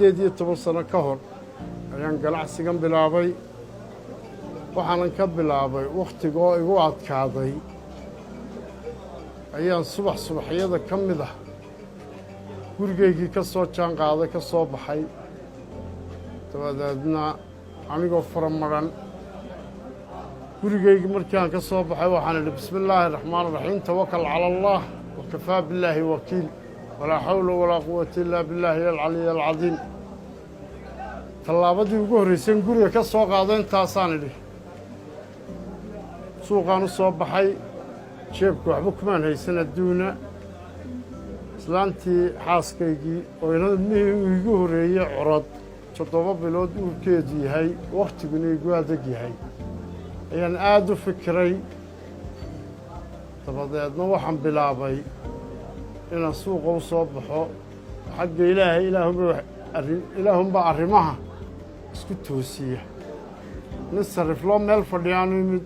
18 sano ka hor ayaan ganacsigan bilaabay waxaanan ka bilaabay wakhtigoo igu adkaaday ayaan subaxyada ka mid ah gurigaygii ka soo jaan qaaday ka soo baxay dabadeedna anigoo faramaran gurigaygii markii aan ka soo baxay waxaan idhi bismillaahi raxmaan raxiim tawakal cala allah wakafaa billaahi wakiil walaa xawla walaa quwata illaa billaahi alcaliy alcadiim tallaabadii ugu horraysay guriga ka soo qaado intaasaan idhi suuqaan u soo baxay jeebka waxba kumaan haysan adduuna islaantii xaaskaygii oo inadmihii uu igu horreeyey curad 7 bilood uurkeedu yahay wakhtiguna igu adag yahay ayaan aad u fikiray dabadeedna waxaan bilaabay inaan suuqa u soo baxo xagga ilaahay ilaahunbaa arrimaha isku toosiya nin sarifloo meel fadhiyaanu yimid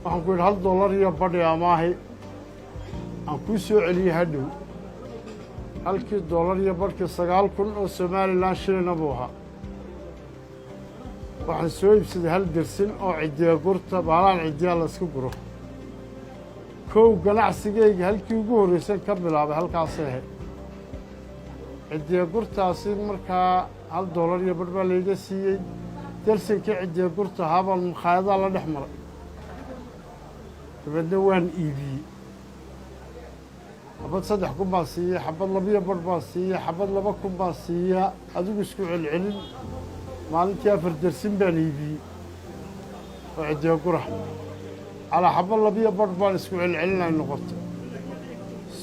waxaan ku yidhi $1 iyo badhi amaahi aan kuu soo celiyey hadhow halkii $1 iyo badhkii 9,000 oo Somalilan shilina buu ahaa waxaan soo iibsaday 1 dersin oo cidiya gurta baalaan cidiya la isku guro kow ganacsigayga halkii ugu horreysay ka bilaabay halkaasay ahayd cidiya gurtaasi markaa $1 iyo badh baa layga siiyey dersinkii cidiya gurta ahaabaan makhaayadaha la dhex maray dabeedna waan iibiyey xabad 3 kun baan siiyey xabad 2 badh baan siiyey xabad 2 kun baan siiyaa adigu isku celcelin maalintii 4 dersin baan iibiyey oo cidiya gura calaa xabad 2 badh baan isku celcelinay noqotay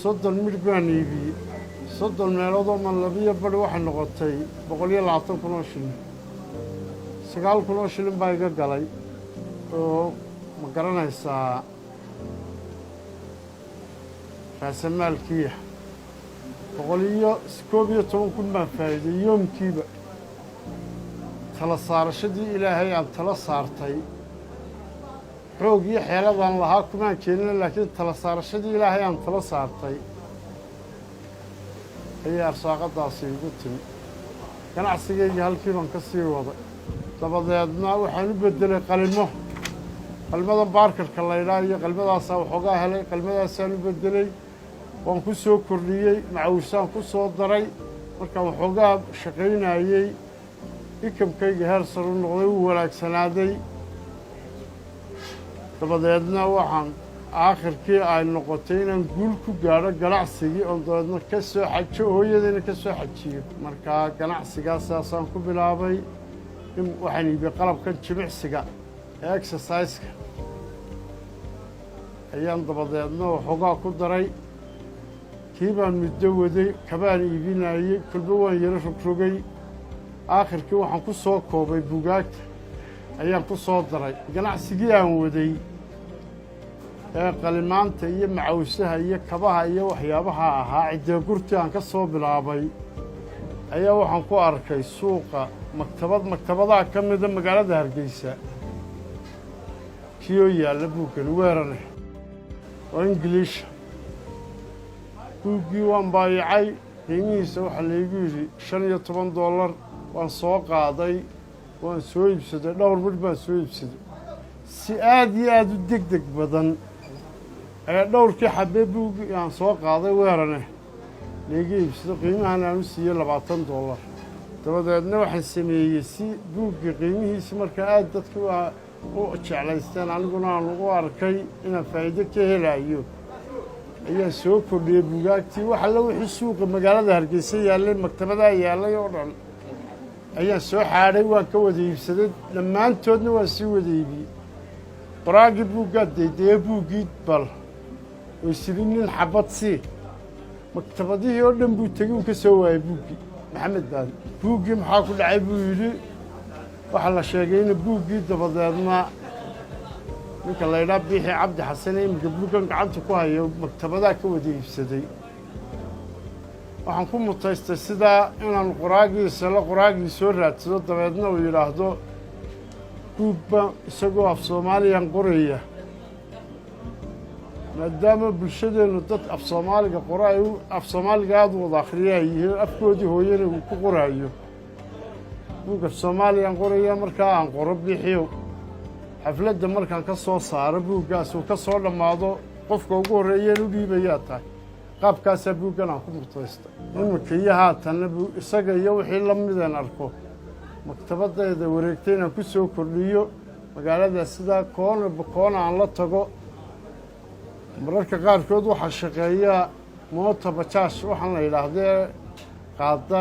30 midh baan iibiyey 30 meeloodoo man 2 badh waxay noqotay 120 kun oo shilin 9 kun oo shilin baa iga galay oo ma garanaysaa raasamaalkiiya 111 kun baan faa'iiday yoomkiiba tala saarashadii ilaahay aan tala saartay xoog iyo xeeladaan lahaa kumaan keenin laakiin tala saarashadii ilaahay aan tala saartay ayay arsaaqadaasi igu timi ganacsigayga halkii baan ka sii waday dabadeedna waxaan u beddelay qalmadan baarkarka la ydhaa iyo qalmadaasaa waxoogaa helay qalmadaasaan u beddelay waan ku soo kordhiyey macawisaan ku soo daray markaan waxoogaa shaqaynayey ikamkayga heer sar u noqday wuu wanaagsanaaday dabadeedna waxaan aakhirkii ay noqotay inaan guul ku gaadho ganacsigii oon dabeedna ka soo xajo hooyadayna ka soo xajiyo markaa ganacsigaassaasaan ku bilaabay in waxaan iibiyey qalabkan jimicsiga ee exerciseka ayaan dabadeedna waxoogaa ku daray kii baan muddo waday kabaan iibinayey kulba waan yaro rogrogay aakhirkii waxaan ku soo koobay bugaagta ayaan ku soo daray ganacsigii aan waday ee qalimaanta iyo macawisaha iyo kabaha iyo waxyaabaha ahaa cidiya gurtii aan ka soo bilaabay ayaa waxaan ku arkay suuqa maktabadaha ka mida magaalada Hargeysa kiyoo yaalla buuggan weerane oo ingiliisha buuggii waan baayacay qiimihiisa waxaa laygu yidhi $15 waan soo qaaday waan soo iibsaday dhowr midh baan soo iibsaday si aad iyo aad u degdeg badan ayaa dhowrkii xabee buuggii aan soo qaaday weerane layga iibsaday qiimahan aan u siiyey $20 dabadeedna waxaan sameeyey si buuggii qiimihiisi markaa aad dadku u jeclaysteen aniguna aan u arkay inaan faa'iido ka helayo ayaan soo kordhiyey buugaagtii wax alla wixii suuqa magaalada Hargeysa yaallay maktabadaha yaallay oo dhan ayaan soo xaadhay waan ka wada iibsaday dhammaantoodna waan sii wada iibiyey qoraagii buuggaa daydaya buuggii bal way sidii nin xabad sii maktabadihii oo dhan buu tegey uu ka soo waayey buuggii maxamed baadi buuggii maxaa ku dhacay buu yidhi waxaa la sheegay in buuggii dabadeedna ninka la ydhaa biixi cabdi xasan ee imika buuggan gacanta ku hayo maktabadaha ka wada iibsaday waxaan ku mutaystay sidaa inaan qoraagii soo raadsado dabeedna uu yidhaahdo buugba isagoo af Soomaaliyan qoraya maadaama bulshadeennu dad af Soomaaliga qoraayo af Soomaaliga aad u wada akhriyaa yihiin afkoodii hooyana uu ku qoraayo buugga Soomaaliyan qoraya markaa aan qoro bixiyo xafladda markaan ka soo saaro buuggaas uu ka soo dhammaado qofka ugu horreeyay u dhiibayaa tahay qaabkaas buuggan aan ku murtaysta iminka iyo haatanna isaga iyo wixii la mideen arko maktabadayda wareegtay inaan ku soo kordhiyo magaalada sida koona aan la tago mararka qaarkood waxaa shaqeeya moota bajaash waxaan la yidhaahdee qaada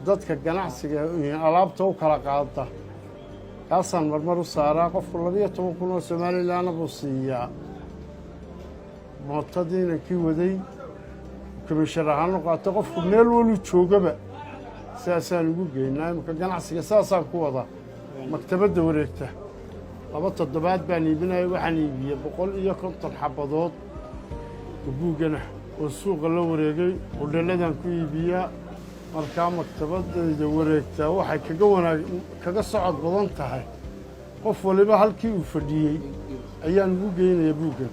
dadka ganacsiga alaabta u kala qaada kaasaan marmar u saaraa qofku 12 kun oo Soomaaliland buu siiyaa mootadiina kii waday كمشرع عنه قاعد قف ميل ولو تشوجبه ساسان ugu geynaa imka ganacsiga saasaan ku wada maktabada wareegta laba toddobaad baan iibinay waxaan iibiyay 150 xabadood buugana oo suuqa la wareegay oo dhaladan ku iibiyaa marka maktabada wareegta waxay kaga socod badan tahay qof waliba halkii uu fadhiyay ayaan ugu geynaa buugan